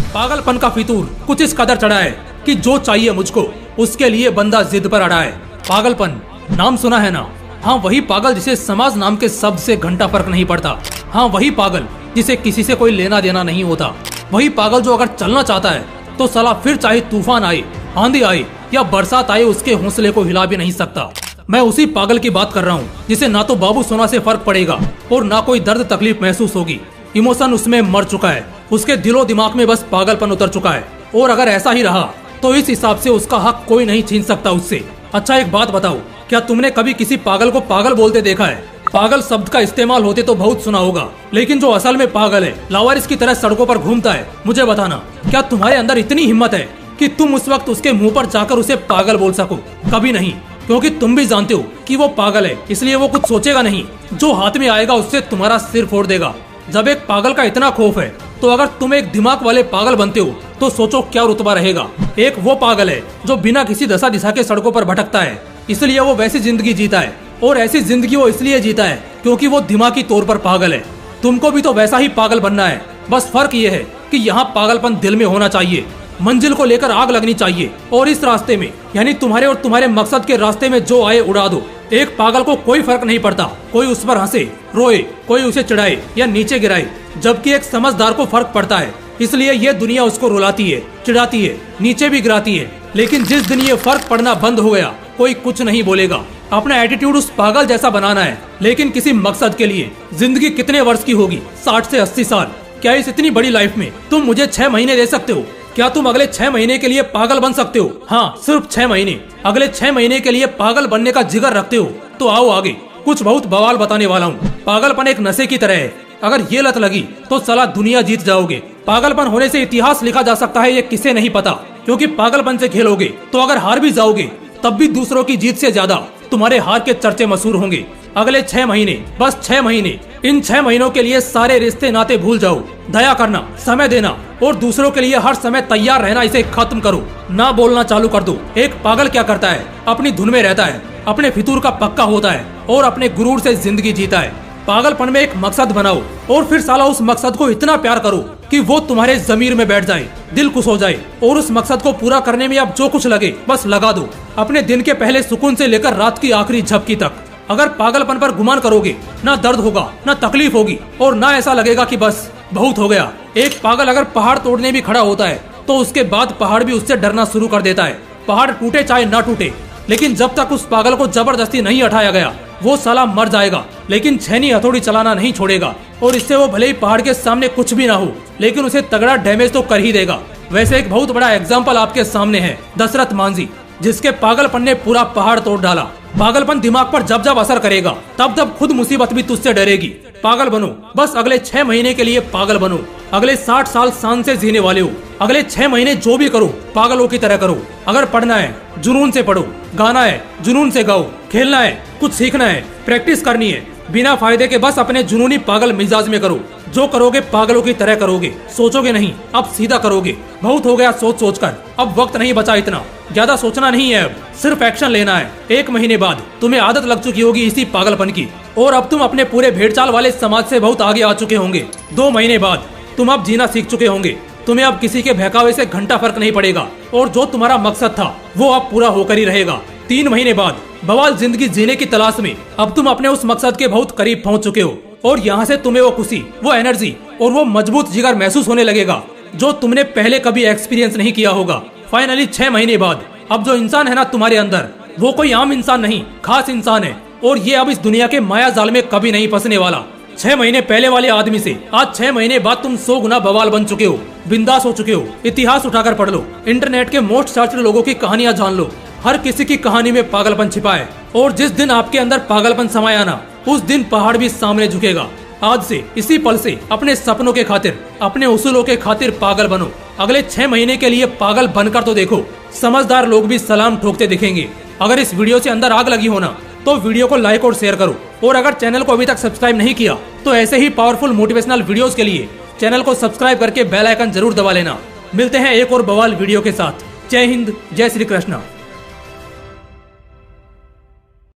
पागलपन का फितूर कुछ इस कदर चढ़ा है कि जो चाहिए मुझको उसके लिए बंदा जिद पर अड़ा है। पागलपन नाम सुना है ना? हाँ, वही पागल जिसे समाज नाम के शब्द से घंटा फर्क नहीं पड़ता। हाँ, वही पागल जिसे किसी से कोई लेना देना नहीं होता। वही पागल जो अगर चलना चाहता है तो साला फिर चाहे तूफान आए, आंधी आए या बरसात आए, उसके हौसले को हिला भी नहीं सकता। मैं उसी पागल की बात कर रहा हूँ जिसे ना तो बाबू सोना से फर्क पड़ेगा और ना कोई दर्द तकलीफ महसूस होगी। इमोशन उसमें मर चुका है, उसके दिलो दिमाग में बस पागलपन उतर चुका है। और अगर ऐसा ही रहा तो इस हिसाब से उसका हक कोई नहीं छीन सकता उससे। अच्छा, एक बात बताओ, क्या तुमने कभी किसी पागल को पागल बोलते देखा है? पागल शब्द का इस्तेमाल होते तो बहुत सुना होगा, लेकिन जो असल में पागल है, लावारिस की तरह सड़कों पर घूमता है, मुझे बताना, क्या तुम्हारे अंदर इतनी हिम्मत है कि तुम उस वक्त उसके मुंह पर जाकर उसे पागल बोल सको? कभी नहीं, क्योंकि तुम भी जानते हो कि वो पागल है, इसलिए वो कुछ सोचेगा नहीं। जो हाथ में आएगा उससे तुम्हारा सिर फोड़ देगा। जब एक पागल का इतना खौफ है तो अगर तुम एक दिमाग वाले पागल बनते हो तो सोचो क्या रुतबा रहेगा। एक वो पागल है जो बिना किसी दशा दिशा के सड़कों पर भटकता है, इसलिए वो वैसी जिंदगी जीता है। और ऐसी जिंदगी वो इसलिए जीता है क्योंकि वो दिमागी तौर पर पागल है। तुमको भी तो वैसा ही पागल बनना है, बस फर्क ये है कि यहाँ पागलपन दिल में होना चाहिए, मंजिल को लेकर आग लगनी चाहिए और इस रास्ते में, यानी तुम्हारे और तुम्हारे मकसद के रास्ते में जो आए उड़ा दो। एक पागल को कोई फर्क नहीं पड़ता, कोई उस पर हंसे, रोए, कोई उसे चिढ़ाए या नीचे गिराए, जबकि एक समझदार को फर्क पड़ता है। इसलिए ये दुनिया उसको रुलाती है, चिढ़ाती है, नीचे भी गिराती है। लेकिन जिस दिन ये फर्क पड़ना बंद हो गया, कोई कुछ नहीं बोलेगा। अपना एटीट्यूड उस पागल जैसा बनाना है, लेकिन किसी मकसद के लिए। जिंदगी कितने वर्ष की होगी? 60 से 80 साल। क्या इस इतनी बड़ी लाइफ में तुम मुझे 6 महीने दे सकते हो? क्या तुम अगले 6 महीने के लिए पागल बन सकते हो? हाँ, सिर्फ 6 महीने। अगले 6 महीने के लिए पागल बनने का जिगर रखते हो तो आओ आगे, कुछ बहुत बवाल बताने वाला हूँ। पागलपन एक नशे की तरह है, अगर ये लत लगी तो साला दुनिया जीत जाओगे। पागलपन होने से इतिहास लिखा जा सकता है, ये किसे नहीं पता, क्योंकि पागलपन से खेलोगे तो अगर हार भी जाओगे तब भी दूसरों की जीत से ज्यादा तुम्हारे हार के चर्चे मशहूर होंगे। अगले 6 महीने, बस 6 महीने, इन 6 महीनों के लिए सारे रिश्ते नाते भूल जाओ। दया करना, समय देना और दूसरों के लिए हर समय तैयार रहना, इसे खत्म करो। ना बोलना चालू कर दो। एक पागल क्या करता है? अपनी धुन में रहता है, अपने फितूर का पक्का होता है और अपने गुरूर से जिंदगी जीता है। पागलपन में एक मकसद बनाओ और फिर साला उस मकसद को इतना प्यार करो कि वो तुम्हारे जमीर में बैठ जाए, दिल खुश हो जाए और उस मकसद को पूरा करने में अब जो कुछ लगे बस लगा दो, अपने दिन के पहले सुकून से लेकर रात की आखिरी झपकी तक। अगर पागलपन पर गुमान करोगे, ना दर्द होगा, ना तकलीफ होगी और ना ऐसा लगेगा कि बस बहुत हो गया। एक पागल अगर पहाड़ तोड़ने भी खड़ा होता है तो उसके बाद पहाड़ भी उससे डरना शुरू कर देता है। पहाड़ टूटे चाहे ना टूटे, लेकिन जब तक उस पागल को जबरदस्ती नहीं उठाया गया वो साला मर जाएगा, लेकिन छेनी हथौड़ी चलाना नहीं छोड़ेगा। और इससे वो भले ही पहाड़ के सामने कुछ भी ना हो, लेकिन उसे तगड़ा डैमेज तो कर ही देगा। वैसे एक बहुत बड़ा एग्जाम्पल आपके सामने है, दशरथ मांझी, जिसके पागलपन ने पूरा पहाड़ तोड़ डाला। पागलपन दिमाग पर जब जब असर करेगा तब तब खुद मुसीबत भी तुझसे डरेगी। पागल बनो, बस अगले 6 महीने के लिए पागल बनो। अगले 60 साल शान से जीने वाले हो, अगले 6 महीने जो भी करो पागलों की तरह करो। अगर पढ़ना है जुनून से पढ़ो, गाना है जुनून से गाओ, खेलना है, कुछ सीखना है, प्रैक्टिस करनी है, बिना फायदे के बस अपने जुनूनी पागल मिजाज में करो। जो करोगे पागलों की तरह करोगे, सोचोगे नहीं, अब सीधा करोगे। बहुत हो गया सोच सोच कर, अब वक्त नहीं बचा इतना, ज्यादा सोचना नहीं है, अब सिर्फ एक्शन लेना है। 1 महीने बाद तुम्हें आदत लग चुकी होगी इसी पागलपन की और अब तुम अपने पूरे भेड़चाल वाले समाज से बहुत आगे आ चुके होंगे। 2 महीने बाद तुम अब जीना सीख चुके होंगे, तुम्हें अब किसी के बहकावे से घंटा फर्क नहीं पड़ेगा और जो तुम्हारा मकसद था वो अब पूरा होकर ही रहेगा। 3 महीने बाद बवाल जिंदगी जीने की तलाश में अब तुम अपने उस मकसद के बहुत करीब पहुंच चुके हो और यहाँ से तुम्हें वो खुशी, वो एनर्जी और वो मजबूत जिगर महसूस होने लगेगा जो तुमने पहले कभी एक्सपीरियंस नहीं किया होगा। फाइनली 6 महीने बाद अब जो इंसान है ना तुम्हारे अंदर, वो कोई आम इंसान नहीं, खास इंसान है और ये अब इस दुनिया के माया जाल में कभी नहीं फंसने वाला। 6 महीने पहले वाले आदमी से आज 6 महीने बाद तुम 100 गुना बवाल बन चुके हो, बिंदास हो चुके हो। इतिहास उठाकर पढ़ लो, इंटरनेट के मोस्ट सर्च्ड लोगों की कहानियां जान लो, हर किसी की कहानी में पागलपन छिपा है और जिस दिन आपके अंदर पागलपन समाया ना, उस दिन पहाड़ भी सामने झुकेगा। आज से इसी पल से अपने सपनों के खातिर, अपने उसूलों के खातिर पागल बनो। अगले 6 महीने के लिए पागल बनकर तो देखो, समझदार लोग भी सलाम ठोकते दिखेंगे। अगर इस वीडियो से अंदर आग लगी हो ना तो वीडियो को लाइक और शेयर करो और अगर चैनल को अभी तक सब्सक्राइब नहीं किया तो ऐसे ही पावरफुल मोटिवेशनल वीडियोस के लिए चैनल को सब्सक्राइब करके बेल आइकन जरूर दबा लेना। मिलते हैं एक और बवाल वीडियो के साथ। जय हिंद, जय श्री कृष्णा।